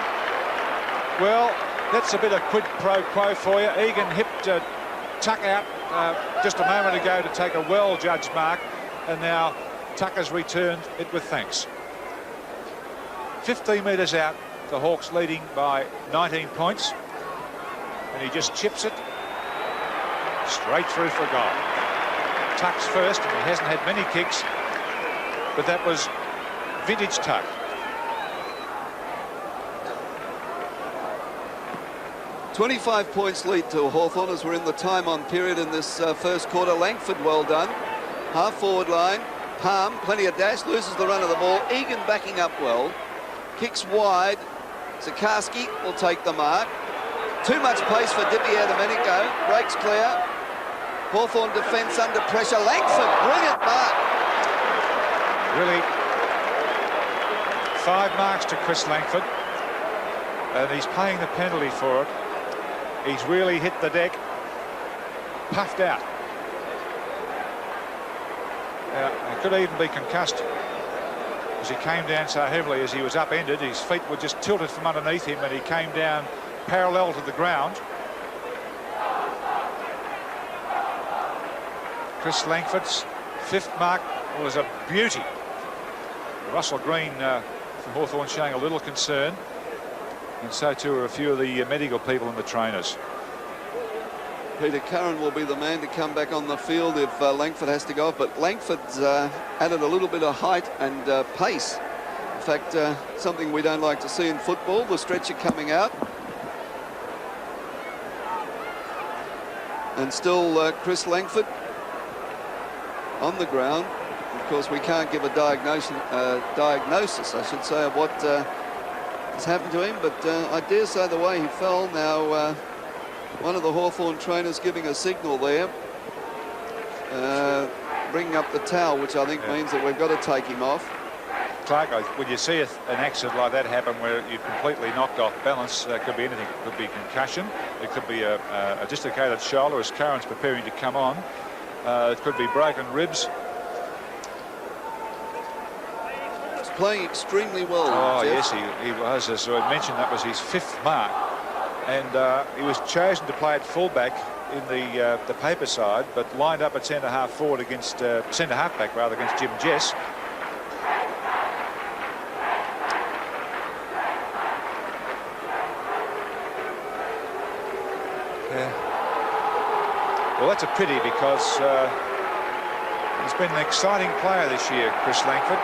Well, that's a bit of quid pro quo for you. Egan hipped Tuck out just a moment ago to take a well-judged mark, and now Tuck has returned it with thanks. 15 metres out, the Hawks leading by 19 points, and he just chips it straight through for goal. Tuck's first, and he hasn't had many kicks, but that was vintage Tuck. $25 points lead to Hawthorn as we're in the time-on period in this first quarter. Langford, well done. Half-forward line. Palm, plenty of dash, loses the run of the ball. Egan backing up well. Kicks wide. Sikowski will take the mark. Too much pace for Dippy Domenico. Breaks clear. Hawthorn defence under pressure. Langford, brilliant mark. Really, 5 marks to Chris Langford, and he's paying the penalty for it. He's really hit the deck, puffed out. Now, he could even be concussed as he came down so heavily as he was upended. His feet were just tilted from underneath him, and he came down parallel to the ground. Chris Langford's 5th mark was a beauty. Russell Green from Hawthorn showing a little concern, and so too are a few of the medical people and the trainers. Peter Curran will be the man to come back on the field if Langford has to go off, but Langford's added a little bit of height and pace. In fact, something we don't like to see in football. The stretcher coming out. And still Chris Langford on the ground. Of course, we can't give a diagnosis, I should say, of what has happened to him, but I dare say the way he fell now, one of the Hawthorn trainers giving a signal there, bringing up the towel, which I think means that we've got to take him off. Clark, when you see an accident like that happen where you're completely knocked off balance, it could be anything. It could be concussion. It could be a dislocated shoulder as Curran's preparing to come on. It could be broken ribs. He's playing extremely well. Oh, Jeff. yes, he was. As I mentioned, that was his 5th mark. And he was chosen to play at fullback in the paper side, but lined up at centre-half forward against centre-half-back rather against Jim Jess. Well, that's a pity because he's been an exciting player this year, Chris Langford.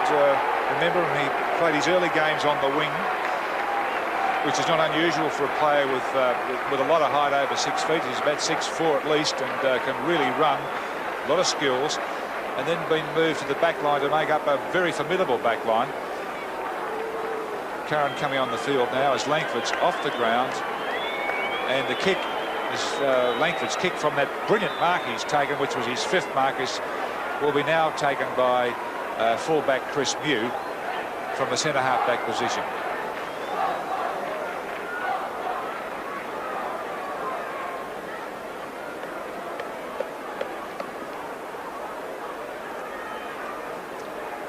Remember, he played his early games on the wing, which is not unusual for a player with a lot of height over 6 feet. He's about 6'4" at least, and can really run. A lot of skills, and then been moved to the back line to make up a very formidable back line. Curran coming on the field now as Langford's off the ground, and the kick is Langford's kick from that brilliant mark he's taken, which was his 5th mark, will be now taken by fullback Chris Mew from the centre half-back position.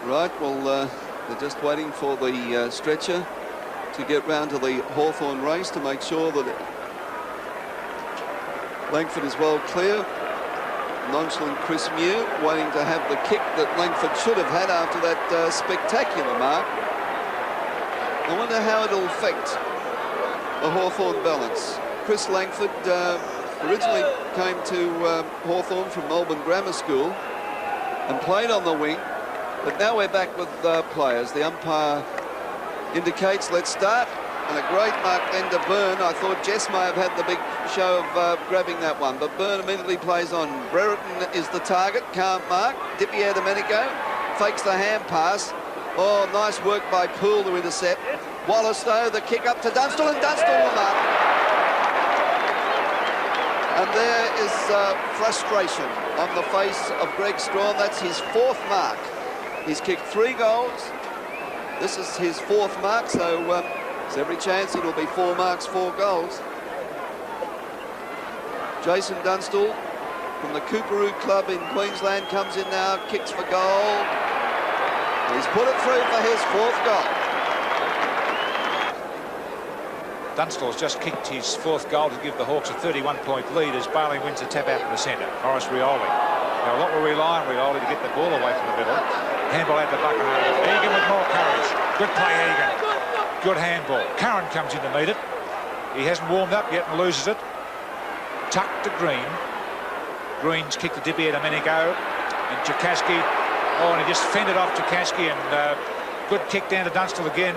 Right, well, they're just waiting for the stretcher to get round to the Hawthorn race to make sure that Langford is well clear. Nonchalant Chris Mew waiting to have the kick that Langford should have had after that spectacular mark. I wonder how it'll affect the Hawthorn balance. Chris Langford originally came to Hawthorn from Melbourne Grammar School and played on the wing, but now we're back with players. The umpire indicates let's start, and a great mark then to Byrne. I thought Jess may have had the big show of grabbing that one, but Byrne immediately plays on. Brereton is the target, can't mark. Dipier Domenico fakes the hand pass. Oh, nice work by Poole to intercept. Wallace, though, the kick up to Dunstall, and Dunstall will mark. And there is frustration on the face of Greg Strawn. That's his 4th mark. He's kicked 3 goals. This is his 4th mark, so there's every chance it'll be 4 marks, 4 goals. Jason Dunstall from the Cooperoo Club in Queensland comes in now, kicks for goal. He's put it through for his 4th goal. Dunstall's just kicked his 4th goal to give the Hawks a 31-point lead as Bailey wins a tap out in the centre. Horace Rioli. Now, what will rely on Rioli to get the ball away from the middle? Handball out the bucket. Egan with more courage. Good play, Egan. Good handball. Curran comes in to meet it. He hasn't warmed up yet and loses it. Tucked to Green. Green's kicked to Dipier Domenico. And Chikaski. Oh, and he just fended off Chikaski, and good kick down to Dunstall again.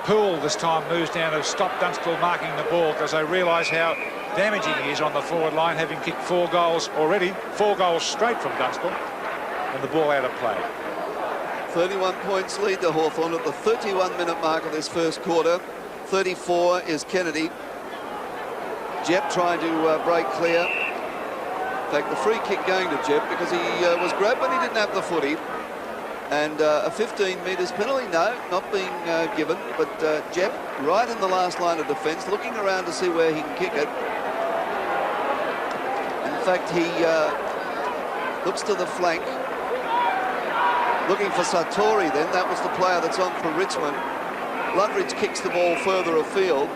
Poole this time moves down to stop Dunstall marking the ball because they realise how damaging he is on the forward line, having kicked 4 goals already. 4 goals straight from Dunstall, and the ball out of play. 31 points lead to Hawthorn at the 31-minute mark of this first quarter. 34 is Kennedy. Jep trying to break clear. In fact, the free kick going to Jep because he was grabbed when he didn't have the footy. And a 15 metres penalty, no, not being given. But Jep right in the last line of defence, looking around to see where he can kick it. In fact, he looks to the flank. Looking for Sartori then. That was the player that's on for Richmond. Lutridge kicks the ball further afield.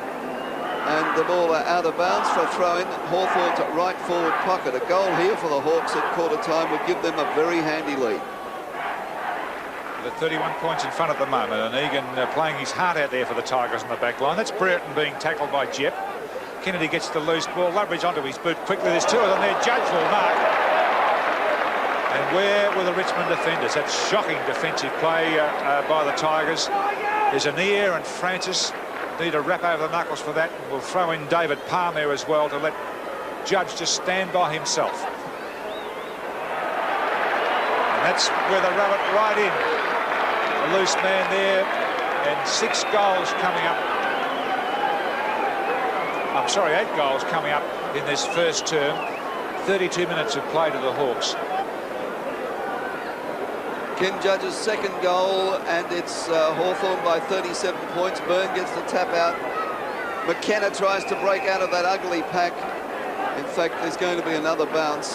And the ball out of bounds for a throw-in. Hawthorn's right forward pocket. A goal here for the Hawks at quarter time would give them a very handy lead. At 31 points in front at the moment, and Egan playing his heart out there for the Tigers on the back line. That's Brereton being tackled by Jep. Kennedy gets the loose ball. Lutridge onto his boot quickly. There's 2 of them there. Judge will mark. And where were the Richmond defenders? That's shocking defensive play by the Tigers. There's Anir and Francis need to wrap over the knuckles for that. We'll throw in David Palm there as well to let Judge just stand by himself. And that's where they rub it right in. A loose man there, and 6 goals coming up. I'm sorry, 8 goals coming up in this first term. 32 minutes of play to the Hawks. Ken Judge's second goal, and it's Hawthorn by 37 points. Byrne gets the tap out. McKenna tries to break out of that ugly pack. In fact, there's going to be another bounce.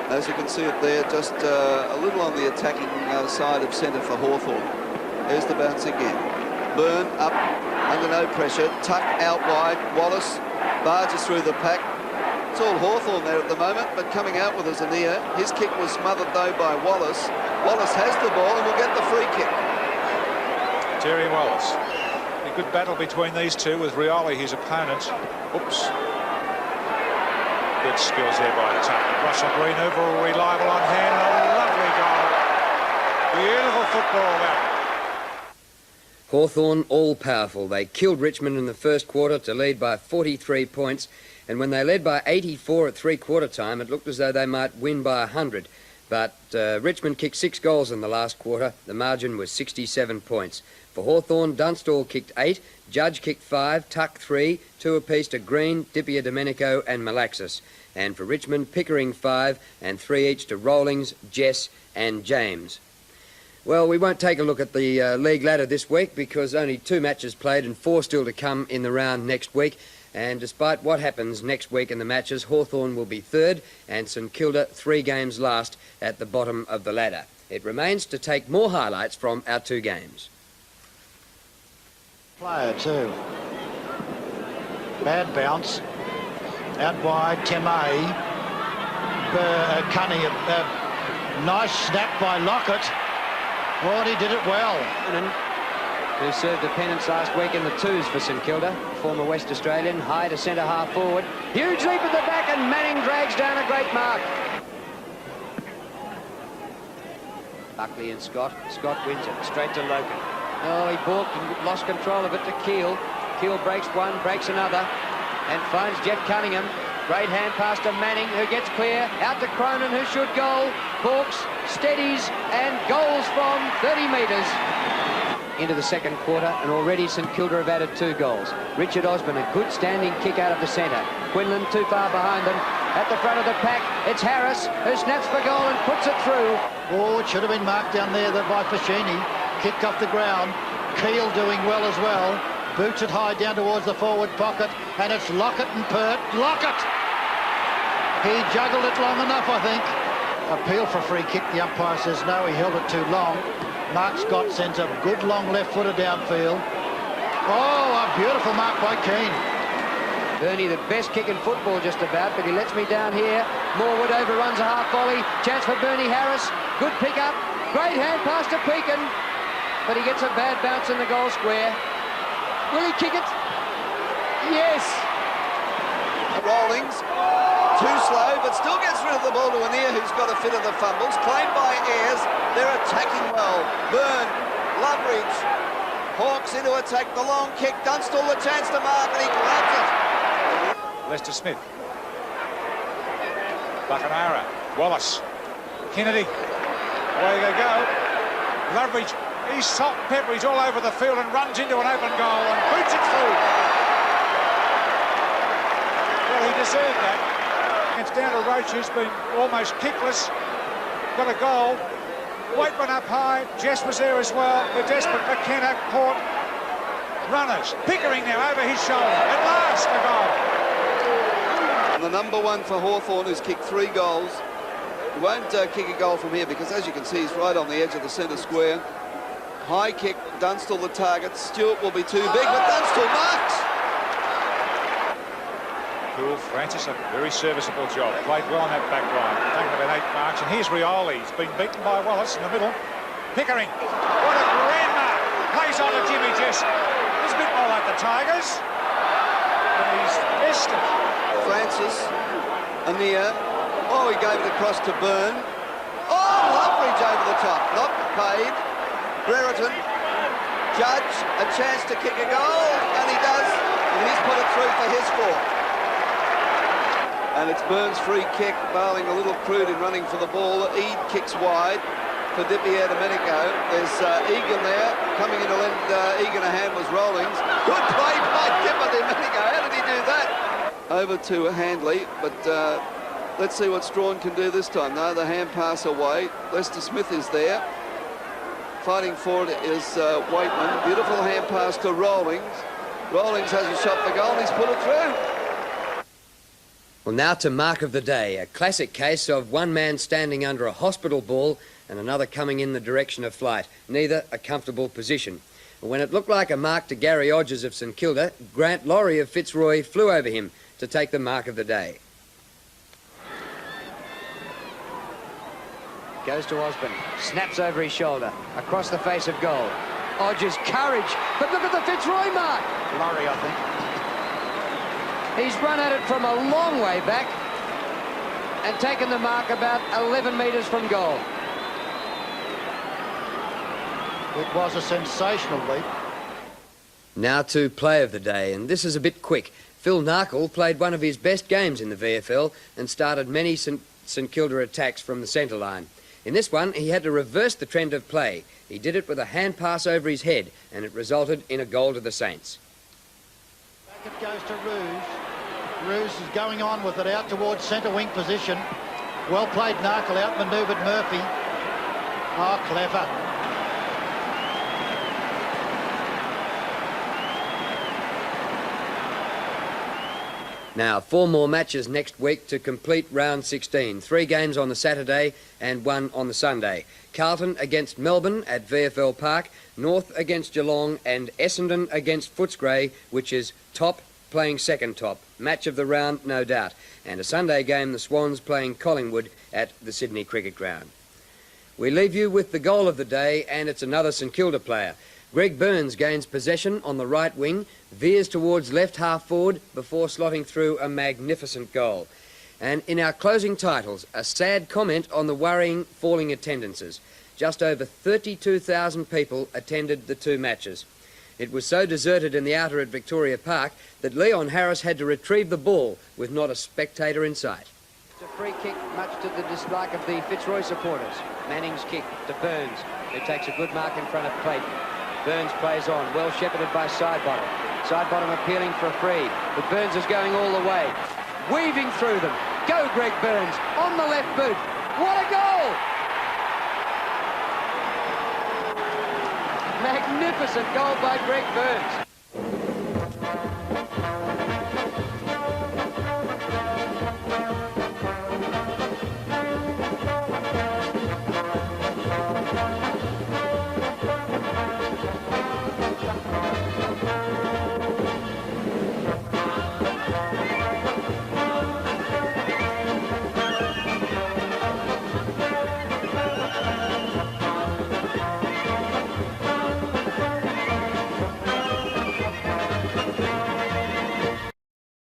As you can see it there, just a little on the attacking side of centre for Hawthorn. There's the bounce again. Byrne up under no pressure. Tuck out wide. Wallace barges through the pack. It's all Hawthorn there at the moment, but coming out with Zania. His kick was smothered though by Wallace. Wallace has the ball and will get the free kick. Terry Wallace. A good battle between these two with Rioli, his opponent. Oops. Good skills there by Tuck. Russell Green overall reliable on hand. A lovely goal. Beautiful football there. Hawthorn all-powerful. They killed Richmond in the first quarter to lead by 43 points, and when they led by 84 at three-quarter time, it looked as though they might win by 100. But Richmond kicked 6 goals in the last quarter. The margin was 67 points. For Hawthorn, Dunstall kicked 8, Judge kicked 5, Tuck 3, 2 apiece to Green, Dippier, Domenico and Malaxis. And for Richmond, Pickering 5 and 3 each to Rawlings, Jess and James. Well, we won't take a look at the league ladder this week because only 2 matches played and 4 still to come in the round next week. And despite what happens next week in the matches, Hawthorn will be 3rd and St Kilda 3 games last at the bottom of the ladder. It remains to take more highlights from our 2 games. Player too. Bad bounce. Out wide, Temay. Cunningham. Nice snap by Lockett. Oh, he did it well. Who served a penance last week in the 2s for St Kilda, former West Australian, high to centre half forward. Huge leap at the back and Manning drags down a great mark. Buckley and Scott. Scott wins it, straight to Logan. Oh, he balked and lost control of it to Keel. Keel breaks one, breaks another, and finds Jeff Cunningham. Great hand pass to Manning, who gets clear. Out to Cronin, who should goal. Hawks, steadies, and goals from 30 metres. Into the second quarter, and already St Kilda have added 2 goals. Richard Osborne, a good standing kick out of the centre. Quinlan too far behind them. At the front of the pack, it's Harris, who snaps for goal and puts it through. Oh, it should have been marked down there by Fashini. Kicked off the ground. Keel doing well as well. Boots it high down towards the forward pocket, and it's Lockett and Pert. Lockett! He juggled it long enough, I think. Appeal for a free kick. The umpire says no, he held it too long. Mark Scott sends a good long left footer downfield. Oh, a beautiful mark by Keane. Bernie, the best kick in football just about, but he lets me down here. Morwood overruns a half volley. Chance for Bernie Harris. Good pick up. Great hand pass to Pekin. But he gets a bad bounce in the goal square. Will he kick it? Yes. Rawlings, too slow, but still gets rid of the ball to Anir, who's got a fit of the fumbles. Claimed by Ayres. They're attacking well. Byrne, Loveridge, Hawks into attack. The long kick. Dunstall the chance to mark, and he grabs it. Lester Smith. Buchanara. Wallace. Kennedy. Away they go. Loveridge. He's salt and pepper. He's all over the field and runs into an open goal and boots it through. Well, he deserved that. It's down to Roach, who's been almost kickless. Got a goal. Waitman up high. Jess was there as well. They're desperate. McKenna caught. Runners. Pickering now over his shoulder. At last, a goal. And the number 1 for Hawthorn, who's kicked 3 goals. He won't kick a goal from here because, as you can see, he's right on the edge of the centre square. High kick, Dunstall the target. Stewart will be too big, but Dunstall marks. Cool. Francis, a very serviceable job. Played well on that back line. Taken about 8 marks. And here's Rioli. He's been beaten by Wallace in the middle. Pickering. What a grand mark. Plays on to Jimmy Jess. He's a bit more like the Tigers. And he's missed it. Francis, Anir. Oh, he gave it across to Byrne. Oh, Loveridge over the top. Not paid. Brereton, Judge, a chance to kick a goal, and he does, and he's put it through for his 4th. And it's Byrne's free kick, Barling a little crude in running for the ball. Eade kicks wide for Dippier Domenico. There's Egan there, coming in to lend Egan a hand was Rawlings. Good play by Dipper Domenico, how did he do that? Over to Handley, but let's see what Strawn can do this time. No, the hand pass away. Lester Smith is there. Fighting for it is Waitman. Beautiful hand pass to Rawlings. Rawlings has a shot for goal. He's put it through. Well, now to Mark of the Day, a classic case of one man standing under a hospital ball and another coming in the direction of flight, neither a comfortable position. When it looked like a mark to Gary Odgers of St Kilda, Grant Laurie of Fitzroy flew over him to take the Mark of the Day. Goes to Osborne, snaps over his shoulder, across the face of goal. Odgers, courage, but look at the Fitzroy mark. Laurie, I think. He's run at it from a long way back and taken the mark about 11 metres from goal. It was a sensational leap. Now to Play of the Day, and this is a bit quick. Phil Narkle played one of his best games in the VFL and started many St Kilda attacks from the centre line. In this one, he had to reverse the trend of play. He did it with a hand pass over his head, and it resulted in a goal to the Saints. Back it goes to Roos. Roos is going on with it out towards centre wing position. Well played, Narkle, outmanoeuvred Murphy. Oh, clever. Now, 4 more matches next week to complete round 16. 3 games on the Saturday and 1 on the Sunday. Carlton against Melbourne at VFL Park, North against Geelong, and Essendon against Footscray, which is top playing second top. Match of the round, no doubt. And a Sunday game, the Swans playing Collingwood at the Sydney Cricket Ground. We leave you with the goal of the day, and it's another St Kilda player. Greg Burns gains possession on the right wing, veers towards left half forward before slotting through a magnificent goal. And in our closing titles, a sad comment on the worrying falling attendances. Just over 32,000 people attended the 2 matches. It was so deserted in the outer at Victoria Park that Leon Harris had to retrieve the ball with not a spectator in sight. It's a free kick, much to the dislike of the Fitzroy supporters. Manning's kick to Burns, who takes a good mark in front of Clayton. Burns plays on, well shepherded by Sidebottom. Sidebottom appealing for a free, but Burns is going all the way. Weaving through them. Go, Greg Burns, on the left boot. What a goal! Magnificent goal by Greg Burns.